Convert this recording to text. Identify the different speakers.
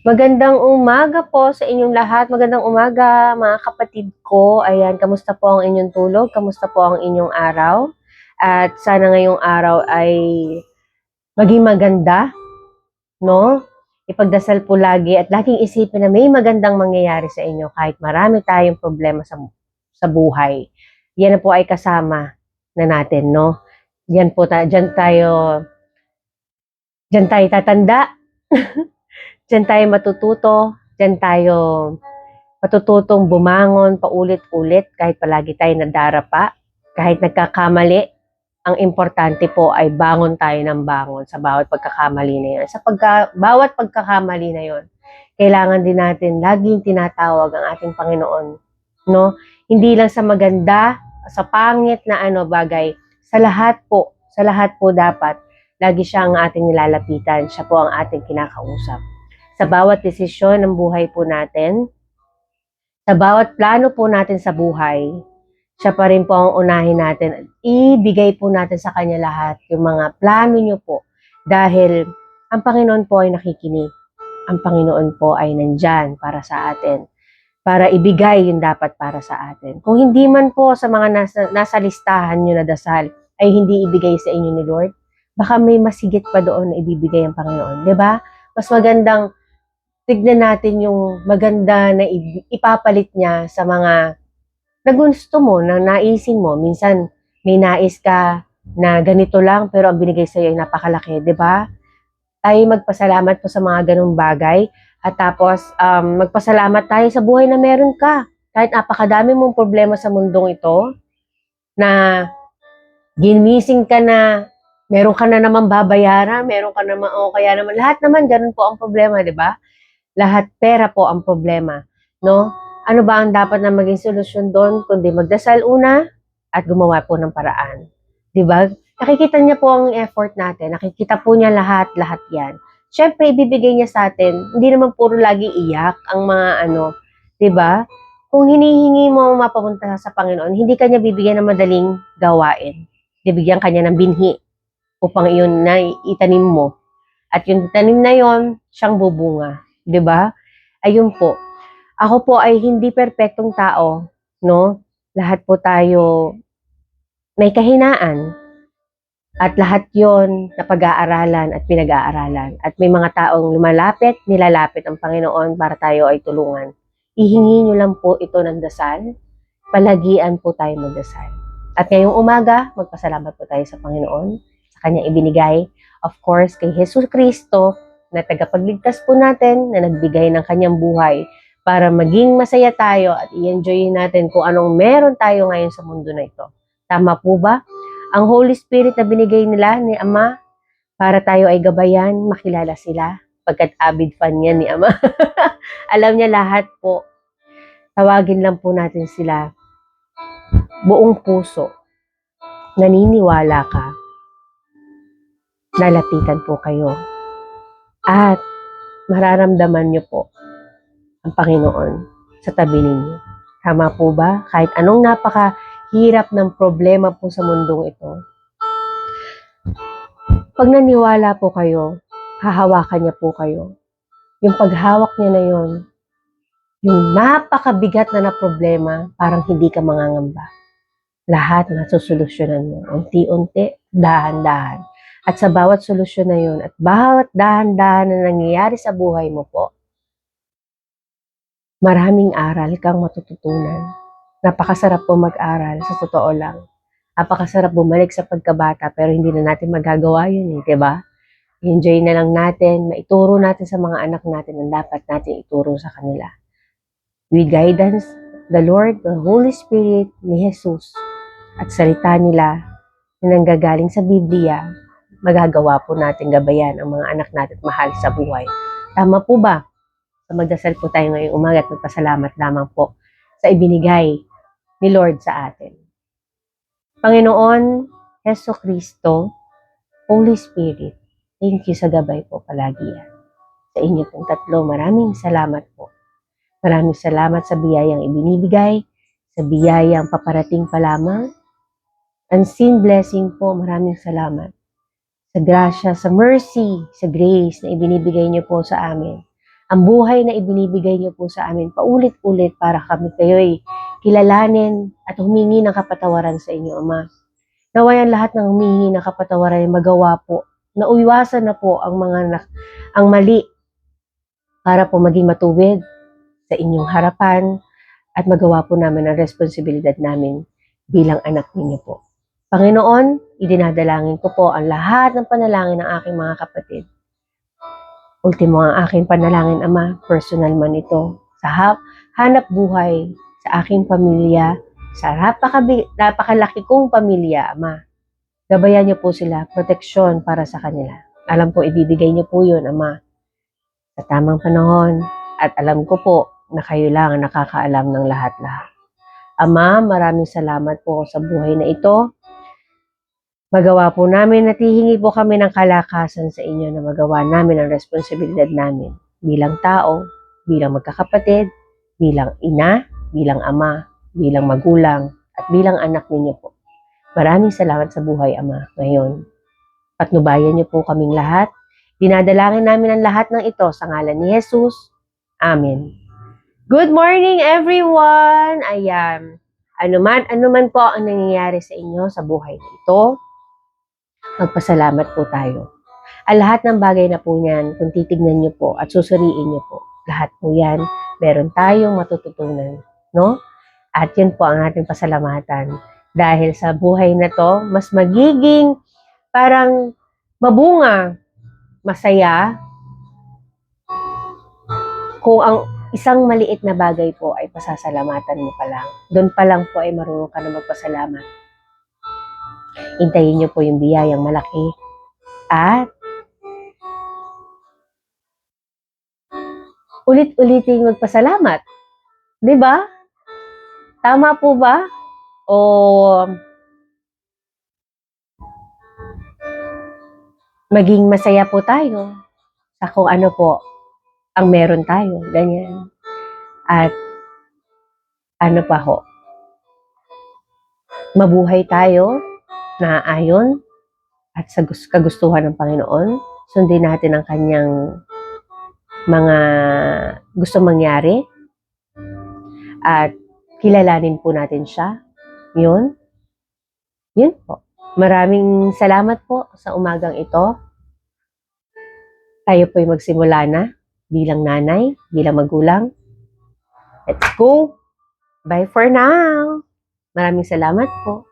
Speaker 1: Magandang umaga po sa inyong lahat. Magandang umaga, mga kapatid ko. Ayan, kamusta po ang inyong tulog? Kamusta po ang inyong araw? At sana ngayong araw ay maging maganda, no? Ipagdasal po lagi at laging isipin na may magandang mangyayari sa inyo kahit marami tayong problema sa buhay. Yan na po ay kasama na natin, no? Diyan tayo tatanda, diyan tayo matututo, diyan tayo matututong bumangon paulit-ulit kahit palagi tayo nadarapa, kahit nagkakamali. Ang importante po ay bangon tayo ng bangon sa bawat pagkakamali na yun. Bawat pagkakamali na yun, kailangan din natin laging tinatawag ang ating Panginoon. No? Hindi lang sa maganda, sa pangit na bagay, sa lahat po dapat, lagi siya ang ating nilalapitan. Siya po ang ating kinakausap. Sa bawat desisyon ng buhay po natin, sa bawat plano po natin sa buhay, siya pa rin po ang unahin natin at ibigay po natin sa Kanya lahat yung mga plano niyo po. Dahil ang Panginoon po ay nakikinig. Ang Panginoon po ay nandyan para sa atin. Para ibigay yung dapat para sa atin. Kung hindi man po sa mga nasa listahan nyo na dasal ay hindi ibigay sa inyo ni Lord, baka may masigit pa doon na ibibigay ang Panginoon. 'Di ba? Mas magandang tignan natin yung maganda na ipapalit niya sa mga na gusto mo, na naisin mo. Minsan, may nais ka na ganito lang, pero ang binigay sa'yo ay napakalaki, di ba? Tayo magpasalamat po sa mga ganung bagay. At tapos, magpasalamat tayo sa buhay na meron ka. Kahit napakadami mong problema sa mundong ito, na ginising ka na, meron ka na naman babayaran, meron ka naman, o kaya naman, lahat naman, ganun po ang problema, di ba? Lahat pera po ang problema, no? Ano ba ang dapat na maging solusyon doon kundi magdasal una at gumawa po ng paraan. 'Di ba? Nakikita niya po ang effort natin. Nakikita po niya lahat 'yan. Syempre ibibigay niya sa atin. Hindi naman puro lagi iyak ang mga 'di ba? Kung hinihingi mo mapapunta sa Panginoon, hindi kanya bibigyan ng madaling gawain. Bibigyan kanya ng binhi upang iyon na itanim mo. At yung tanim na yon, siyang bubunga. 'Di ba? Ayun po. Ako po ay hindi perpektong tao, no? Lahat po tayo may kahinaan. At lahat yon napag-aaralan at pinag-aaralan. At may mga taong lumalapit, nilalapit ang Panginoon para tayo ay tulungan. Ihingi nyo lang po ito ng dasal. Palagian po tayo magdasal. At ngayong umaga, magpasalamat po tayo sa Panginoon, sa Kanya ibinigay, of course, kay Jesus Kristo, na tagapagligtas po natin, na nagbigay ng Kanyang buhay para maging masaya tayo at i-enjoy natin kung anong meron tayo ngayon sa mundo na ito. Tama po ba? Ang Holy Spirit na binigay nila ni Ama para tayo ay gabayan, makilala sila, pagkat avid fan yan ni Ama. Alam niya lahat po. Tawagin lang po natin sila buong puso. Naniniwala ka, lalapitan po kayo. At mararamdaman niyo po ang Panginoon sa tabi ninyo. Tama po ba? Kahit anong napakahirap ng problema po sa mundong ito, pag naniwala po kayo, hahawakan niya po kayo. Yung paghawak niya na yon, yung napakabigat na problema, parang hindi ka mangangamba. Lahat nasusolusyonan mo. Unti-unti, dahan-dahan. At sa bawat solusyon na yun, at bawat dahan-dahan na nangyayari sa buhay mo po, maraming aral kang matututunan. Napakasarap po mag-aral, sa totoo lang. Napakasarap bumalik sa pagkabata, pero hindi na natin magagawa yun, di ba? Enjoy na lang natin, maituro natin sa mga anak natin ang dapat natin ituro sa kanila. With guidance, the Lord, the Holy Spirit, ni Jesus, at salita nila na nanggagaling sa Biblia, magagawa po natin gabayan ang mga anak natin at mahal sa buhay. Tama po ba? So magdasal po tayo ngayong umaga at magpasalamat lamang po sa ibinigay ni Lord sa atin. Panginoon, Heso Kristo, Holy Spirit, thank you sa gabay po palagi yan. Sa inyo pong tatlo, maraming salamat po. Maraming salamat sa biyayang ibinibigay, sa biyayang paparating pa lamang. Unseen blessing po, maraming salamat. Sa grasya, sa mercy, sa grace na ibinibigay niyo po sa amin. ang buhay na ibinibigay niyo po sa amin paulit-ulit para kami kayo'y kilalanin at humingi ng kapatawaran sa inyo, Ama. Naway ang lahat ng humingi ng kapatawaran ay magawa po. Nauiwasan na po ang mali para po maging matuwid sa inyong harapan at magawa po namin ang responsibilidad namin bilang anak ninyo po. Panginoon, idinadalangin ko po ang lahat ng panalangin ng aking mga kapatid. Ultimo ang aking panalangin, Ama, personal man ito, sa hanap buhay, sa aking pamilya, sa napakalaki kong pamilya, Ama. Gabayan niyo po sila, proteksyon para sa kanila. Alam ko, ibibigay niyo po yun, Ama, sa tamang panahon. At alam ko po na kayo lang ang nakakaalam ng lahat-lahat. Ama, maraming salamat po sa buhay na ito. Magawa po namin at hihingi po kami ng kalakasan sa inyo na magawa namin ang responsibilidad namin bilang tao, bilang magkakapatid, bilang ina, bilang ama, bilang magulang, at bilang anak ninyo po. Maraming salamat sa buhay, Ama, ngayon. Patnubayan niyo po kaming lahat. Dinadalangin namin ang lahat ng ito sa ngalan ni Jesus. Amen. Good morning, everyone! Ayan. Anuman po ang nangyayari sa inyo sa buhay na ito, magpasalamat po tayo. Ang lahat ng bagay na po niyan, kung titignan niyo po at susuriin niyo po, lahat po yan, meron tayong matututunan, no? At yun po ang ating pasalamatan. Dahil sa buhay na to, mas magiging parang mabunga, masaya, kung ang isang maliit na bagay po ay pasasalamatan mo pa lang. Doon pa lang po ay marunong ka na magpasalamat. Hintayin niyo po yung biyayang malaki. At ulit-ulitin magpasalamat. 'Di ba? Tama po ba? O maging masaya po tayo sa kung ano po ang meron tayo. Ganyan. At ano pa ho? Mabuhay tayo na ayon at sa kagustuhan ng Panginoon. Sundin natin ang kanyang mga gusto mangyari at kilalanin po natin siya. Yun po. Maraming salamat po sa umagang ito. Tayo po'y magsimula na bilang nanay, bilang magulang. Let's go! Bye for now! Maraming salamat po.